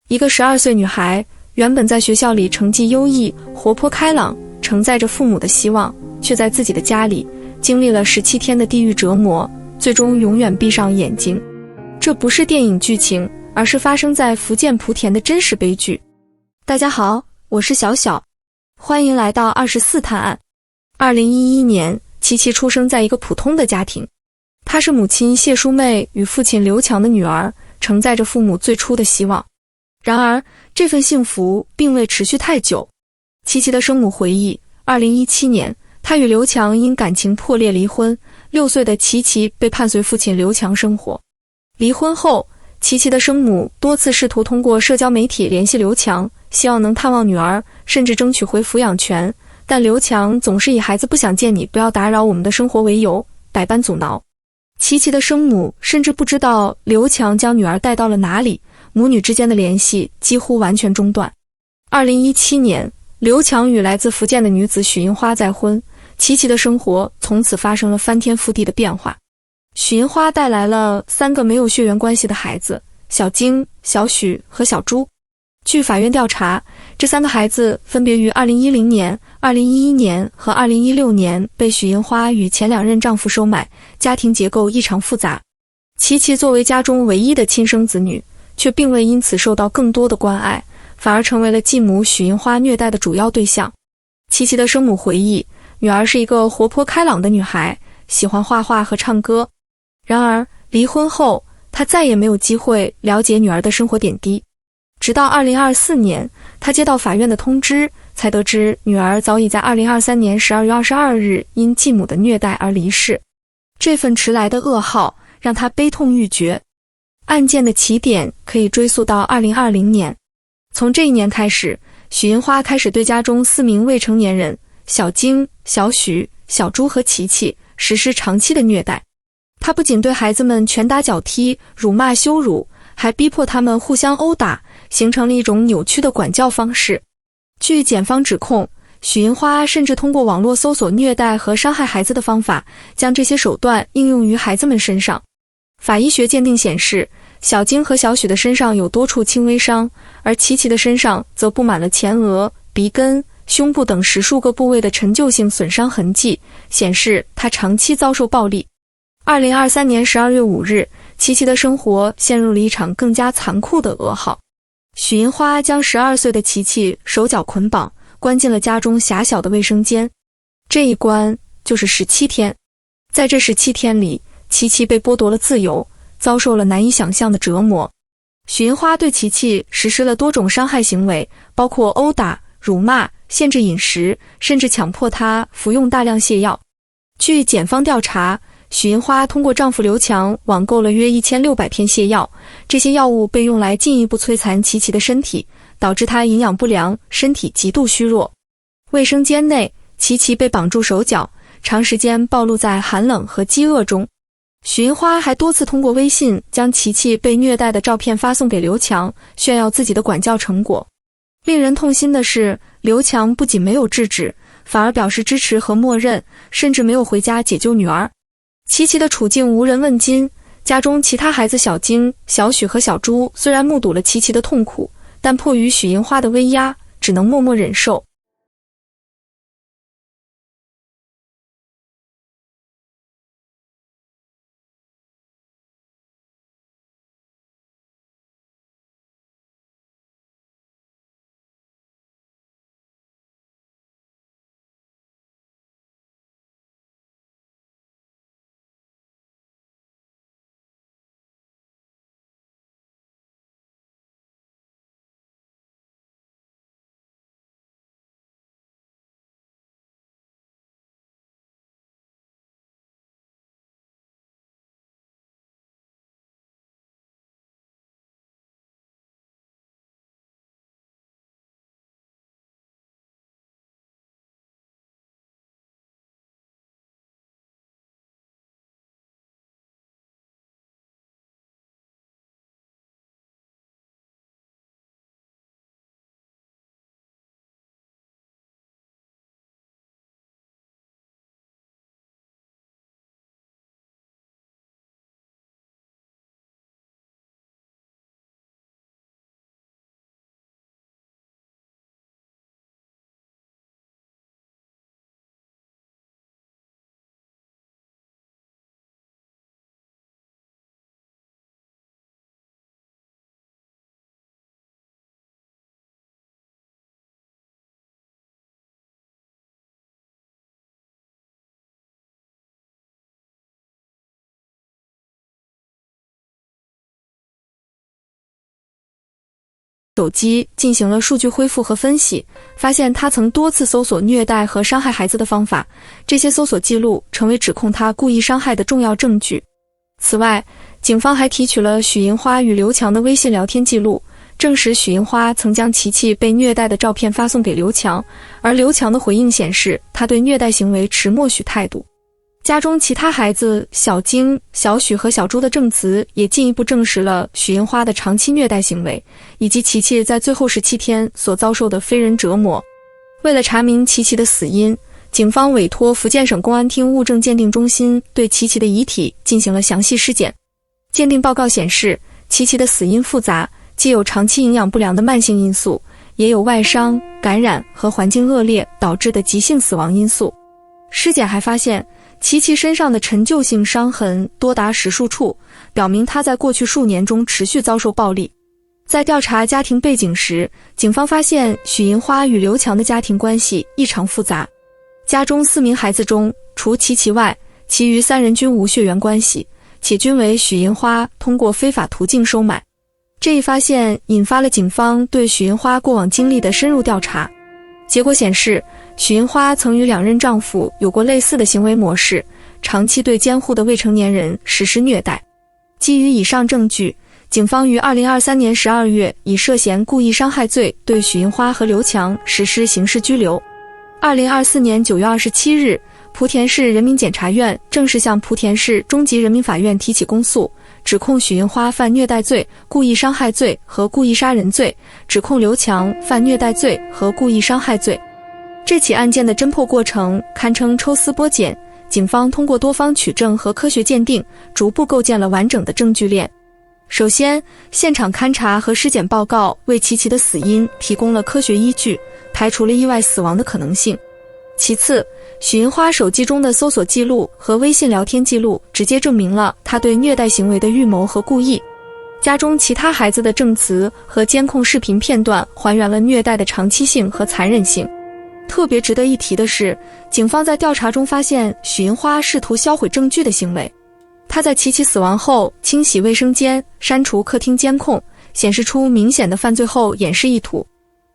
一个12岁女孩，原本在学校里成绩优异、活泼开朗，承载着父母的希望，却在自己的家里经历了17天的地狱折磨，最终永远闭上眼睛。这不是电影剧情，而是发生在福建莆田的真实悲剧。大家好，我是小小，欢迎来到24探案。2011年，琪琪出生在一个普通的家庭，她是母亲谢淑妹与父亲刘强的女儿，承载着父母最初的希望。然而，这份幸福并未持续太久。琪琪的生母回忆，2017年，她与刘强因感情破裂离婚，6岁的琪琪被伴随父亲刘强生活。离婚后，琪琪的生母多次试图通过社交媒体联系刘强，希望能探望女儿，甚至争取回抚养权，但刘强总是以孩子不想见你，不要打扰我们的生活为由，百般阻挠。琪琪的生母甚至不知道刘强将女儿带到了哪里，母女之间的联系几乎完全中断。2017年，刘强与来自福建的女子许银花再婚，琪琪的生活从此发生了翻天覆地的变化。许银花带来了3个没有血缘关系的孩子，小晶、小许和小朱。据法院调查，这3个孩子分别于2010年、2011年和2016年被许银花与前2任丈夫收买，家庭结构异常复杂。琪琪作为家中唯一的亲生子女，却并未因此受到更多的关爱，反而成为了继母许银花虐待的主要对象。琪琪的生母回忆，女儿是一个活泼开朗的女孩，喜欢画画和唱歌。然而，离婚后，她再也没有机会了解女儿的生活点滴。直到2024年，她接到法院的通知，才得知女儿早已在2023年12月22日因继母的虐待而离世。这份迟来的噩耗让她悲痛欲绝。案件的起点可以追溯到2020年。从这一年开始，许银花开始对家中4名未成年人小晶、小许、小朱和琪琪实施长期的虐待。她不仅对孩子们拳打脚踢、辱骂羞辱，还逼迫他们互相殴打，形成了一种扭曲的管教方式。据检方指控，许银花甚至通过网络搜索虐待和伤害孩子的方法，将这些手段应用于孩子们身上。法医学鉴定显示，小晶和小许的身上有多处轻微伤，而琪琪的身上则布满了前额、鼻根、胸部等10数个部位的陈旧性损伤痕迹，显示她长期遭受暴力。2023年12月5日，琪琪的生活陷入了一场更加残酷的噩耗。许银花将12岁的琪琪手脚捆绑，关进了家中狭小的卫生间。这一关就是17天。在这17天里，琪琪被剥夺了自由，遭受了难以想象的折磨。许银花对琪琪实施了多种伤害行为，包括殴打、辱骂、限制饮食，甚至强迫她服用大量泻药。据检方调查，许银花通过丈夫刘强网购了约1600片泻药，这些药物被用来进一步摧残琪琪的身体，导致她营养不良，身体极度虚弱。卫生间内，琪琪被绑住手脚，长时间暴露在寒冷和饥饿中。许银花还多次通过微信将琪琪被虐待的照片发送给刘强，炫耀自己的管教成果。令人痛心的是，刘强不仅没有制止，反而表示支持和默认，甚至没有回家解救女儿。琪琪的处境无人问津，家中其他孩子小晶、小许和小朱虽然目睹了琪琪的痛苦，但迫于许银花的威压，只能默默忍受。手机进行了数据恢复和分析，发现他曾多次搜索虐待和伤害孩子的方法，这些搜索记录成为指控他故意伤害的重要证据。此外，警方还提取了许银花与刘强的微信聊天记录，证实许银花曾将琪琪被虐待的照片发送给刘强，而刘强的回应显示他对虐待行为持默许态度。家中其他孩子小晶、小许和小朱的证词也进一步证实了许银花的长期虐待行为，以及琪琪在最后17天所遭受的非人折磨。为了查明琪琪的死因，警方委托福建省公安厅物证鉴定中心对琪琪的遗体进行了详细尸检。鉴定报告显示，琪琪的死因复杂，既有长期营养不良的慢性因素，也有外伤、感染和环境恶劣导致的急性死亡因素。尸检还发现，琪琪身上的陈旧性伤痕多达10数处，表明她在过去数年中持续遭受暴力。在调查家庭背景时，警方发现许银花与刘强的家庭关系异常复杂。家中4名孩子中，除琪琪外，其余3人均无血缘关系，且均为许银花通过非法途径收买。这一发现引发了警方对许银花过往经历的深入调查。结果显示，许银花曾与2任丈夫有过类似的行为模式，长期对监护的未成年人实施虐待。基于以上证据，警方于2023年12月以涉嫌故意伤害罪对许银花和刘强实施刑事拘留。2024年9月27日，莆田市人民检察院正式向莆田市中级人民法院提起公诉，指控许银花犯虐待罪、故意伤害罪和故意杀人罪，指控刘强犯虐待罪和故意伤害罪。这起案件的侦破过程堪称抽丝剥茧，警方通过多方取证和科学鉴定，逐步构建了完整的证据链。首先，现场勘查和尸检报告为琪琪的死因提供了科学依据，排除了意外死亡的可能性。其次，许银花手机中的搜索记录和微信聊天记录直接证明了她对虐待行为的预谋和故意。家中其他孩子的证词和监控视频片段还原了虐待的长期性和残忍性。特别值得一提的是，警方在调查中发现许银花试图销毁证据的行为。她在琪琪死亡后清洗卫生间、删除客厅监控，显示出明显的犯罪后掩饰意图。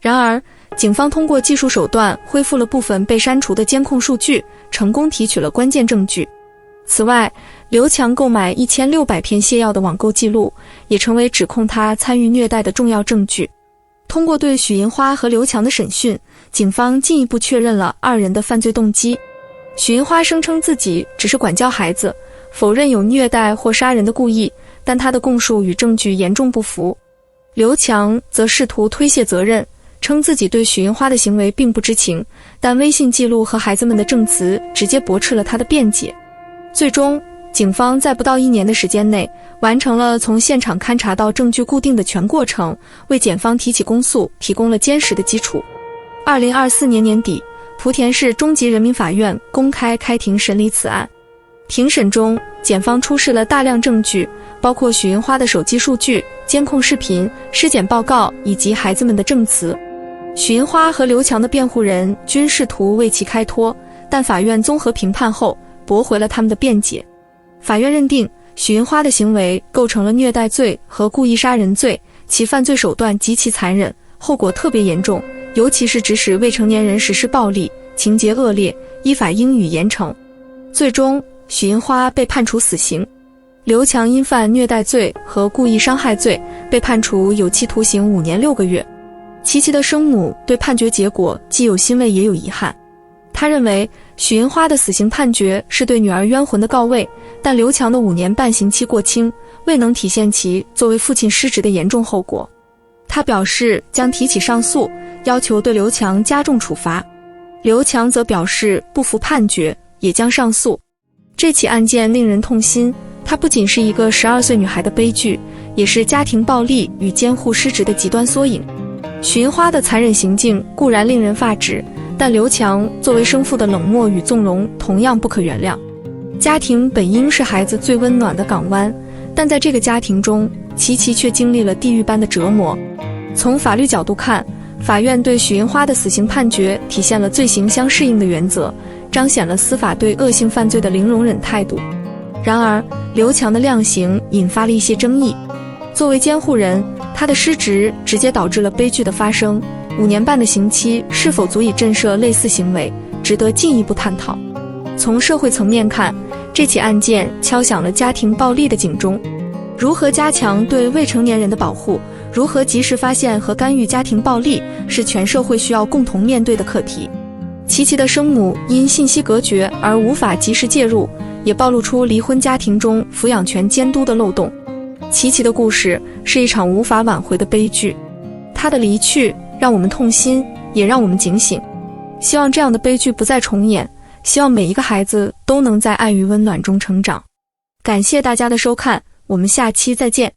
然而，警方通过技术手段恢复了部分被删除的监控数据，成功提取了关键证据。此外，刘强购买1600片泻药的网购记录，也成为指控他参与虐待的重要证据。通过对许银花和刘强的审讯，警方进一步确认了2人的犯罪动机。许银花声称自己只是管教孩子，否认有虐待或杀人的故意，但他的供述与证据严重不符。刘强则试图推卸责任，称自己对许银花的行为并不知情，但微信记录和孩子们的证词直接驳斥了他的辩解。最终，警方在不到1年的时间内，完成了从现场勘查到证据固定的全过程，为检方提起公诉提供了坚实的基础。2024年年底，莆田市中级人民法院公开开庭审理此案。庭审中，检方出示了大量证据，包括许银花的手机数据、监控视频、尸检报告以及孩子们的证词。许银花和刘强的辩护人均试图为其开脱，但法院综合评判后驳回了他们的辩解。法院认定许银花的行为构成了虐待罪和故意杀人罪，其犯罪手段极其残忍，后果特别严重，尤其是指使未成年人实施暴力，情节恶劣，依法应予严惩。最终，许银花被判处死刑，刘强因犯虐待罪和故意伤害罪被判处有期徒刑5年6个月。琪琪的生母对判决结果既有欣慰也有遗憾。他认为许银花的死刑判决是对女儿冤魂的告慰，但刘强的5年半刑期过轻，未能体现其作为父亲失职的严重后果。他表示将提起上诉，要求对刘强加重处罚。刘强则表示不服判决，也将上诉。这起案件令人痛心，它不仅是一个12岁女孩的悲剧，也是家庭暴力与监护失职的极端缩影。许银花的残忍行径固然令人发指，但刘强作为生父的冷漠与纵容同样不可原谅。家庭本应是孩子最温暖的港湾，但在这个家庭中，琪琪却经历了地狱般的折磨。从法律角度看，法院对许银花的死刑判决体现了罪刑相适应的原则，彰显了司法对恶性犯罪的零容忍态度。然而，刘强的量刑引发了一些争议。作为监护人，他的失职直接导致了悲剧的发生，5年半的刑期是否足以震慑类似行为，值得进一步探讨。从社会层面看，这起案件敲响了家庭暴力的警钟。如何加强对未成年人的保护，如何及时发现和干预家庭暴力，是全社会需要共同面对的课题。琪琪的生母因信息隔绝而无法及时介入，也暴露出离婚家庭中抚养权监督的漏洞。琪琪的故事是一场无法挽回的悲剧，她的离去让我们痛心，也让我们警醒。希望这样的悲剧不再重演，希望每一个孩子都能在爱与温暖中成长。感谢大家的收看，我们下期再见。